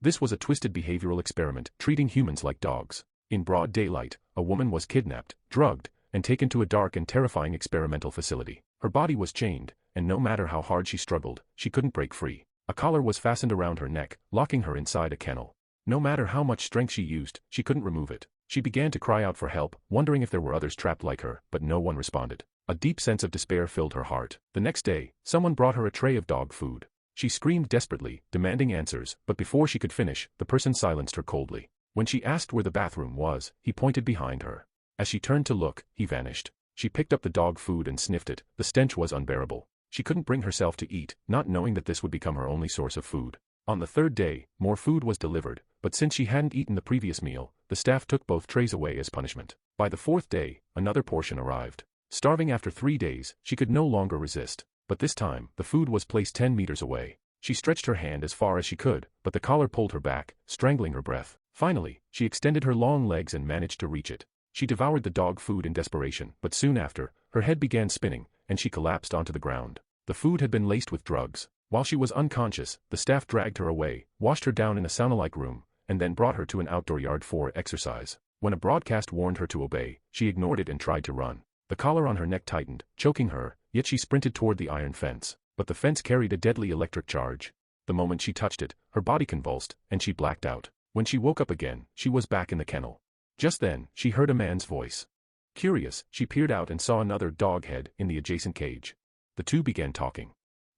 This was a twisted behavioral experiment, treating humans like dogs. In broad daylight, a woman was kidnapped, drugged, and taken to a dark and terrifying experimental facility. Her body was chained, and no matter how hard she struggled, she couldn't break free. A collar was fastened around her neck, locking her inside a kennel. No matter how much strength she used, she couldn't remove it. She began to cry out for help, wondering if there were others trapped like her, but no one responded. A deep sense of despair filled her heart. The next day, someone brought her a tray of dog food. She screamed desperately, demanding answers, but before she could finish, the person silenced her coldly. When she asked where the bathroom was, he pointed behind her. As she turned to look, he vanished. She picked up the dog food and sniffed it. The stench was unbearable. She couldn't bring herself to eat, not knowing that this would become her only source of food. On the third day, more food was delivered, but since she hadn't eaten the previous meal, the staff took both trays away as punishment. By the fourth day, another portion arrived. Starving after 3 days, she could no longer resist. But this time, the food was placed 10 meters away. She stretched her hand as far as she could, but the collar pulled her back, strangling her breath. Finally, she extended her long legs and managed to reach it. She devoured the dog food in desperation, but soon after, her head began spinning, and she collapsed onto the ground. The food had been laced with drugs. While she was unconscious, the staff dragged her away, washed her down in a sauna-like room, and then brought her to an outdoor yard for exercise. When a broadcast warned her to obey, she ignored it and tried to run. The collar on her neck tightened, choking her, yet she sprinted toward the iron fence. But the fence carried a deadly electric charge. The moment she touched it, her body convulsed, and she blacked out. When she woke up again, she was back in the kennel. Just then, she heard a man's voice. Curious, she peered out and saw another dog head in the adjacent cage. The two began talking.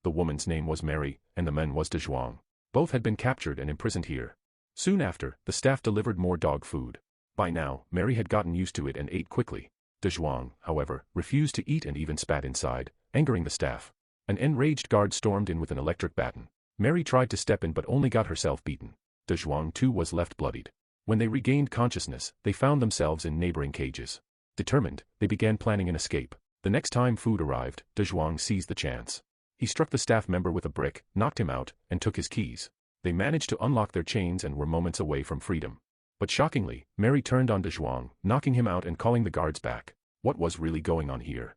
The woman's name was Mary, and the man was De Zhuang. Both had been captured and imprisoned here. Soon after, the staff delivered more dog food. By now, Mary had gotten used to it and ate quickly. De Zhuang, however, refused to eat and even spat inside, angering the staff. An enraged guard stormed in with an electric baton. Mary tried to step in but only got herself beaten. De Zhuang too was left bloodied. When they regained consciousness, they found themselves in neighboring cages. Determined, they began planning an escape. The next time food arrived, De Zhuang seized the chance. He struck the staff member with a brick, knocked him out, and took his keys. They managed to unlock their chains and were moments away from freedom. But shockingly, Mary turned on De Zhuang, knocking him out and calling the guards back. What was really going on here?